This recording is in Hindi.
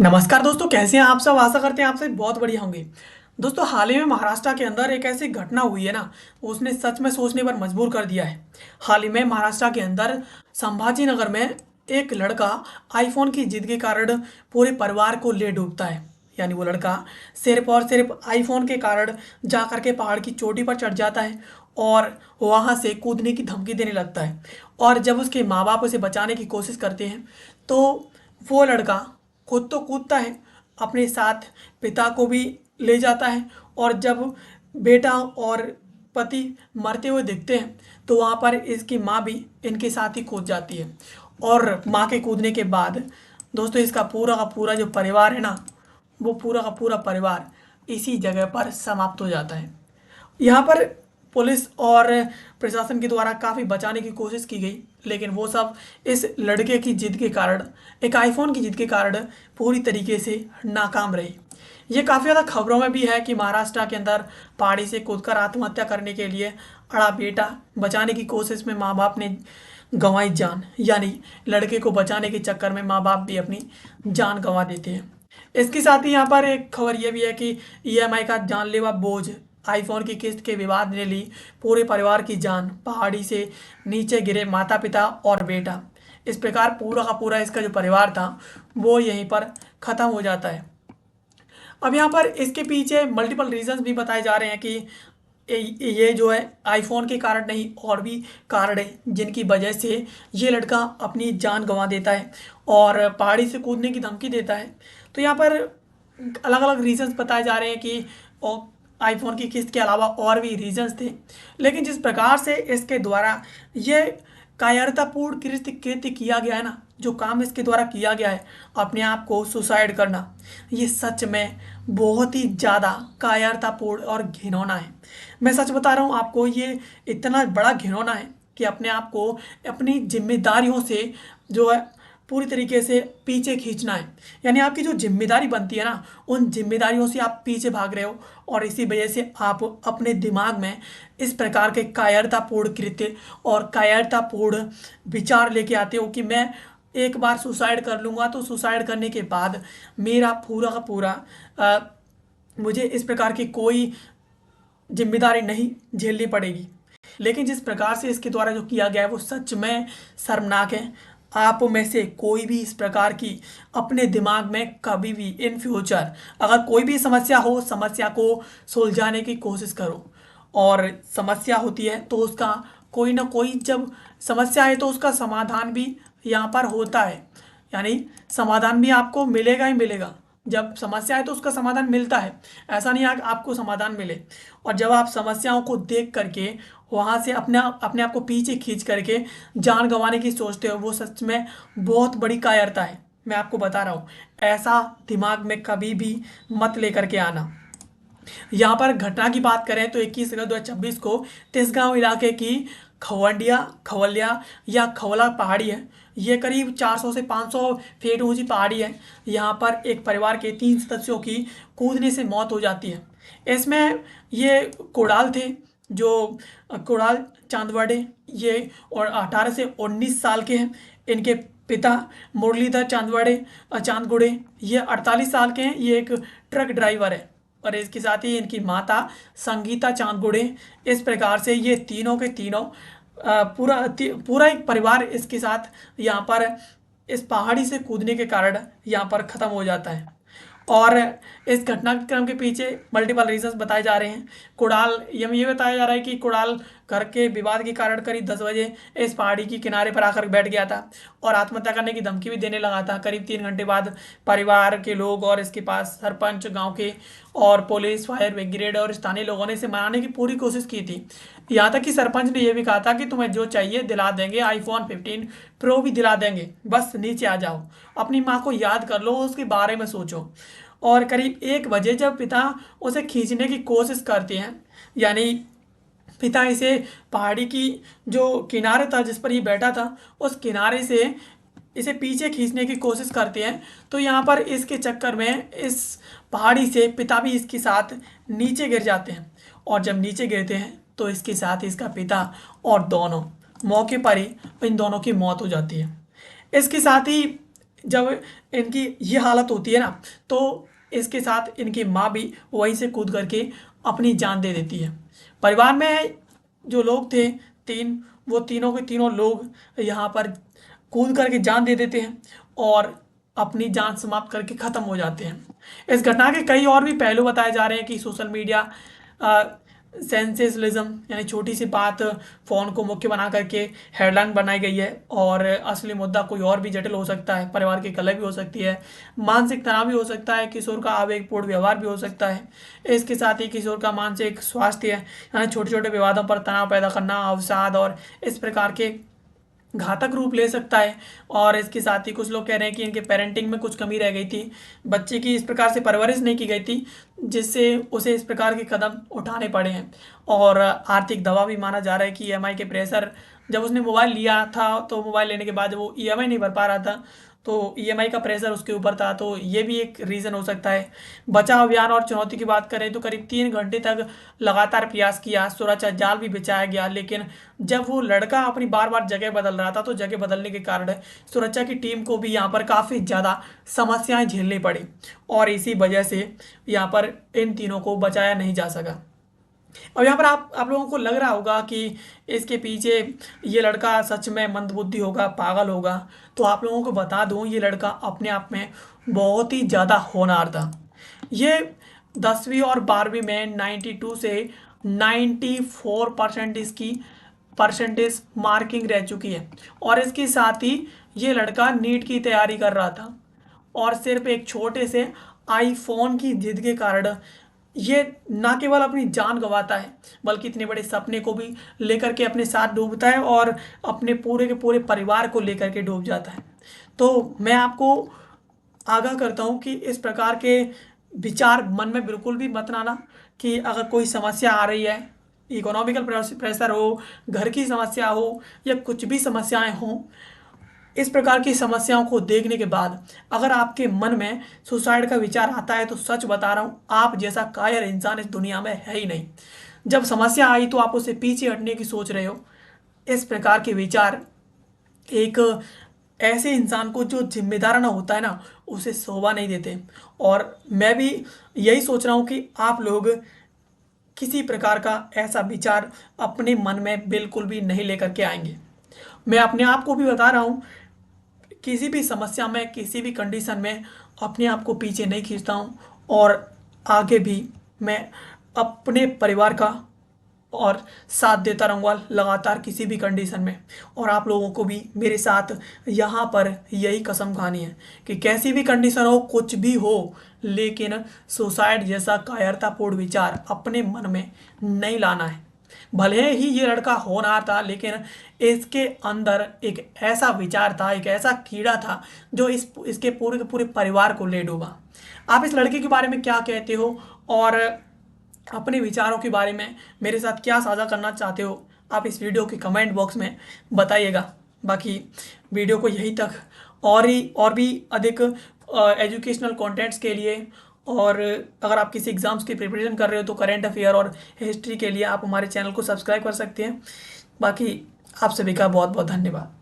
नमस्कार दोस्तों, कैसे हैं आप सब। आशा करते हैं आप सब बहुत बढ़िया होंगे। दोस्तों, हाल ही में महाराष्ट्र के अंदर एक ऐसी घटना हुई है ना, उसने सच में सोचने पर मजबूर कर दिया है। हाल ही में महाराष्ट्र के अंदर संभाजी नगर में एक लड़का आईफोन की जिद के कारण पूरे परिवार को ले डूबता है। यानी वो लड़का सिर्फ और सिर्फ आईफोन के कारण जा करके पहाड़ की चोटी पर चढ़ जाता है और वहां से कूदने की धमकी देने लगता है। और जब उसके माँ बाप उसे बचाने की कोशिश करते हैं तो वो लड़का खुद तो कूदता है, अपने साथ पिता को भी ले जाता है। और जब बेटा और पति मरते हुए दिखते हैं तो वहाँ पर इसकी माँ भी इनके साथ ही कूद जाती है। और माँ के कूदने के बाद दोस्तों इसका पूरा का पूरा जो परिवार है ना, वो पूरा का पूरा परिवार इसी जगह पर समाप्त हो जाता है। यहाँ पर पुलिस और प्रशासन के द्वारा काफ़ी बचाने की कोशिश की गई, लेकिन वो सब इस लड़के की जिद के कारण, एक आईफोन की जिद के कारण पूरी तरीके से नाकाम रही। ये काफ़ी ज़्यादा खबरों में भी है कि महाराष्ट्र के अंदर पहाड़ी से कूदकर आत्महत्या करने के लिए अड़ा बेटा, बचाने की कोशिश में माँ बाप ने गंवाई जान। यानी लड़के को बचाने के चक्कर में माँ बाप भी अपनी जान गंवा देते हैं। इसके साथ ही यहाँ पर एक खबर यह भी है कि ईएमआई का जानलेवा बोझ, आईफोन की किस्त के विवाद ने ली पूरे परिवार की जान। पहाड़ी से नीचे गिरे माता पिता और बेटा। इस प्रकार पूरा का पूरा इसका जो परिवार था वो यहीं पर ख़त्म हो जाता है। अब यहाँ पर इसके पीछे मल्टीपल रीजंस भी बताए जा रहे हैं कि ये जो है आईफोन के कारण नहीं, और भी कारण है जिनकी वजह से ये लड़का अपनी जान गंवा देता है और पहाड़ी से कूदने की धमकी देता है। तो यहाँ पर अलग अलग रीजंस बताए जा रहे हैं कि आईफोन की किस्त के अलावा और भी रीजंस थे। लेकिन जिस प्रकार से इसके द्वारा ये कायरतापूर्ण कृत्य कृत्य किया गया है ना, जो काम इसके द्वारा किया गया है, अपने आप को सुसाइड करना, ये सच में बहुत ही ज़्यादा कायरतापूर्ण और घिनौना है। मैं सच बता रहा हूँ आपको, ये इतना बड़ा घिनौना है कि अपने आप को अपनी जिम्मेदारियों से जो है पूरी तरीके से पीछे खींचना है। यानी आपकी जो जिम्मेदारी बनती है ना, उन जिम्मेदारियों से आप पीछे भाग रहे हो और इसी वजह से आप अपने दिमाग में इस प्रकार के कायरतापूर्ण कृत्य और कायरतापूर्ण विचार लेके आते हो कि मैं एक बार सुसाइड कर लूँगा तो सुसाइड करने के बाद मेरा पूरा का पूरा मुझे इस प्रकार की कोई जिम्मेदारी नहीं झेलनी पड़ेगी। लेकिन जिस प्रकार से इसके द्वारा जो किया गया है वो सच में शर्मनाक है। आप में से कोई भी इस प्रकार की अपने दिमाग में कभी भी इन फ्यूचर अगर कोई भी समस्या हो, समस्या को सुलझाने की कोशिश करो। और समस्या होती है तो उसका कोई ना कोई, जब समस्या है तो उसका समाधान भी यहाँ पर होता है। यानी समाधान भी आपको मिलेगा ही मिलेगा। जब समस्या है तो उसका समाधान मिलता है, ऐसा नहीं है कि आपको समाधान मिले। और जब आप समस्याओं को देख करके वहाँ से अपने आप को पीछे खींच करके जान गंवाने की सोचते हो, वो सच में बहुत बड़ी कायरता है। मैं आपको बता रहा हूँ, ऐसा दिमाग में कभी भी मत लेकर के आना। यहाँ पर घटना की बात करें तो 21 अगस्त 2026 को तिसगांव इलाके की खवंडिया खवलिया या खवला पहाड़ी है। ये करीब 400 से 500 फीट ऊंची पहाड़ी है। यहाँ पर एक परिवार के 3 सदस्यों की कूदने से मौत हो जाती है। इसमें ये कोड़ाल थे, जो कोड़ाल चांदवाड़े, ये और 18 से 19 साल के हैं। इनके पिता मुरलीधर चांदगुड़े, ये 48 साल के हैं। ये एक ट्रक ड्राइवर है। और इसके साथ ही इनकी माता संगीता चांदगुड़े। इस प्रकार से ये तीनों के तीनों पूरा एक परिवार इसके साथ यहाँ पर इस पहाड़ी से कूदने के कारण यहाँ पर ख़त्म हो जाता है। और इस घटनाक्रम के पीछे मल्टीपल रीजंस बताए जा रहे हैं। कुड़ाल, ये बताया जा रहा है कि कुड़ाल घर के विवाद के कारण करीब 10 बजे इस पहाड़ी के किनारे पर आकर बैठ गया था और आत्महत्या करने की धमकी भी देने लगा था। करीब 3 घंटे बाद परिवार के लोग और इसके पास सरपंच गांव के और पुलिस, फायर ब्रिगेड और स्थानीय लोगों ने इसे मनाने की पूरी कोशिश की थी। यहाँ तक कि सरपंच ने यह भी कहा था कि तुम्हें जो चाहिए दिला देंगे, आईफोन 15 प्रो भी दिला देंगे, बस नीचे आ जाओ, अपनी माँ को याद कर लो, उसके बारे में सोचो। और करीब 1 बजे जब पिता उसे खींचने की कोशिश करते हैं, यानी पिता इसे पहाड़ी की जो किनारे था जिस पर ये बैठा था, उस किनारे से इसे पीछे खींचने की कोशिश करते हैं, तो यहाँ पर इसके चक्कर में इस पहाड़ी से पिता भी इसके साथ नीचे गिर जाते हैं। और जब नीचे गिरते हैं तो इसके साथ इसका पिता और दोनों मौके पर ही इन दोनों की मौत हो जाती है। इसके साथ ही जब इनकी ये हालत होती है ना, तो इसके साथ इनकी माँ भी वहीं से कूद करके अपनी जान दे देती है। परिवार में जो लोग थे तीन, वो तीनों के तीनों लोग यहाँ पर कूद करके जान दे देते हैं और अपनी जान समाप्त करके ख़त्म हो जाते हैं। इस घटना के कई और भी पहलू बताए जा रहे हैं कि सोशल मीडिया सेंसेशनलिज्म यानी छोटी सी बात फ़ोन को मुख्य बना करके हेडलाइन बनाई गई है, और असली मुद्दा कोई और भी जटिल हो सकता है। परिवार की कलह भी हो सकती है, मानसिक तनाव भी हो सकता है, किशोर का आवेगपूर्ण व्यवहार भी हो सकता है। इसके साथ ही किशोर का मानसिक स्वास्थ्य यानी छोटे छोटे विवादों पर तनाव पैदा करना, अवसाद और इस प्रकार के घातक रूप ले सकता है। और इसके साथ ही कुछ लोग कह रहे हैं कि इनके पेरेंटिंग में कुछ कमी रह गई थी, बच्चे की इस प्रकार से परवरिश नहीं की गई थी जिससे उसे इस प्रकार के कदम उठाने पड़े हैं। और आर्थिक दबाव भी माना जा रहा है कि ईएमआई के प्रेशर, जब उसने मोबाइल लिया था तो मोबाइल लेने के बाद वो ईएमआई नहीं भर पा रहा था, तो ईएमआई का प्रेशर उसके ऊपर था, तो ये भी एक रीज़न हो सकता है। बचाव अभियान और चुनौती की बात करें तो करीब 3 घंटे तक लगातार प्रयास किया, सुरक्षा जाल भी बिछाया गया, लेकिन जब वो लड़का अपनी बार बार जगह बदल रहा था तो जगह बदलने के कारण सुरक्षा की टीम को भी यहाँ पर काफ़ी ज़्यादा समस्याएं झेलनी पड़ी, और इसी वजह से यहाँ पर इन तीनों को बचाया नहीं जा सका। और यहाँ पर आप लोगों को लग रहा होगा कि इसके पीछे ये लड़का सच में मंदबुद्धि होगा, पागल होगा। तो आप लोगों को बता दूं, ये लड़का अपने आप में बहुत ही ज़्यादा होनहार था। ये 10वीं और 12वीं में 92 से 94% इसकी परसेंटेज मार्किंग रह चुकी है, और इसके साथ ही ये लड़का नीट की तैयारी कर रहा था, और सिर्फ एक छोटे से आईफोन की जिद के कारण ये ना केवल अपनी जान गंवाता है बल्कि इतने बड़े सपने को भी लेकर के अपने साथ डूबता है, और अपने पूरे के पूरे परिवार को लेकर के डूब जाता है। तो मैं आपको आगाह करता हूँ कि इस प्रकार के विचार मन में बिल्कुल भी मत लाना कि अगर कोई समस्या आ रही है, इकोनॉमिकल प्रेशर हो, घर की समस्या हो, या कुछ भी समस्याएं हों, इस प्रकार की समस्याओं को देखने के बाद अगर आपके मन में सुसाइड का विचार आता है तो सच बता रहा हूँ, आप जैसा कायर इंसान इस दुनिया में है ही नहीं। जब समस्या आई तो आप उससे पीछे हटने की सोच रहे हो। इस प्रकार के विचार एक ऐसे इंसान को जो जिम्मेदार ना होता है ना, उसे शोभा नहीं देते। और मैं भी यही सोच रहा हूँ कि आप लोग किसी प्रकार का ऐसा विचार अपने मन में बिल्कुल भी नहीं लेकर के आएंगे। मैं अपने आप को भी बता रहा हूँ, किसी भी समस्या में, किसी भी कंडीशन में अपने आप को पीछे नहीं खींचता हूँ, और आगे भी मैं अपने परिवार का और साथ देता रहूँगा लगातार किसी भी कंडीशन में। और आप लोगों को भी मेरे साथ यहाँ पर यही कसम खानी है कि कैसी भी कंडीशन हो, कुछ भी हो, लेकिन सुसाइड जैसा कायरतापूर्ण विचार अपने मन में नहीं लाना है। भले ही ये लड़का होनहार था, लेकिन इसके अंदर एक ऐसा विचार था, एक ऐसा कीड़ा था जो इसके पूरे के पूरे परिवार को ले डूबा। आप इस लड़के के बारे में क्या कहते हो, और अपने विचारों के बारे में मेरे साथ क्या साझा करना चाहते हो, आप इस वीडियो के कमेंट बॉक्स में बताइएगा। बाकी वीडियो को यहीं तक, और भी अधिक एजुकेशनल कंटेंट्स के लिए, और अगर आप किसी एग्ज़ाम्स की प्रिपरेशन कर रहे हो तो करेंट अफेयर और हिस्ट्री के लिए आप हमारे चैनल को सब्सक्राइब कर सकते हैं। बाकी आप सभी का बहुत बहुत धन्यवाद।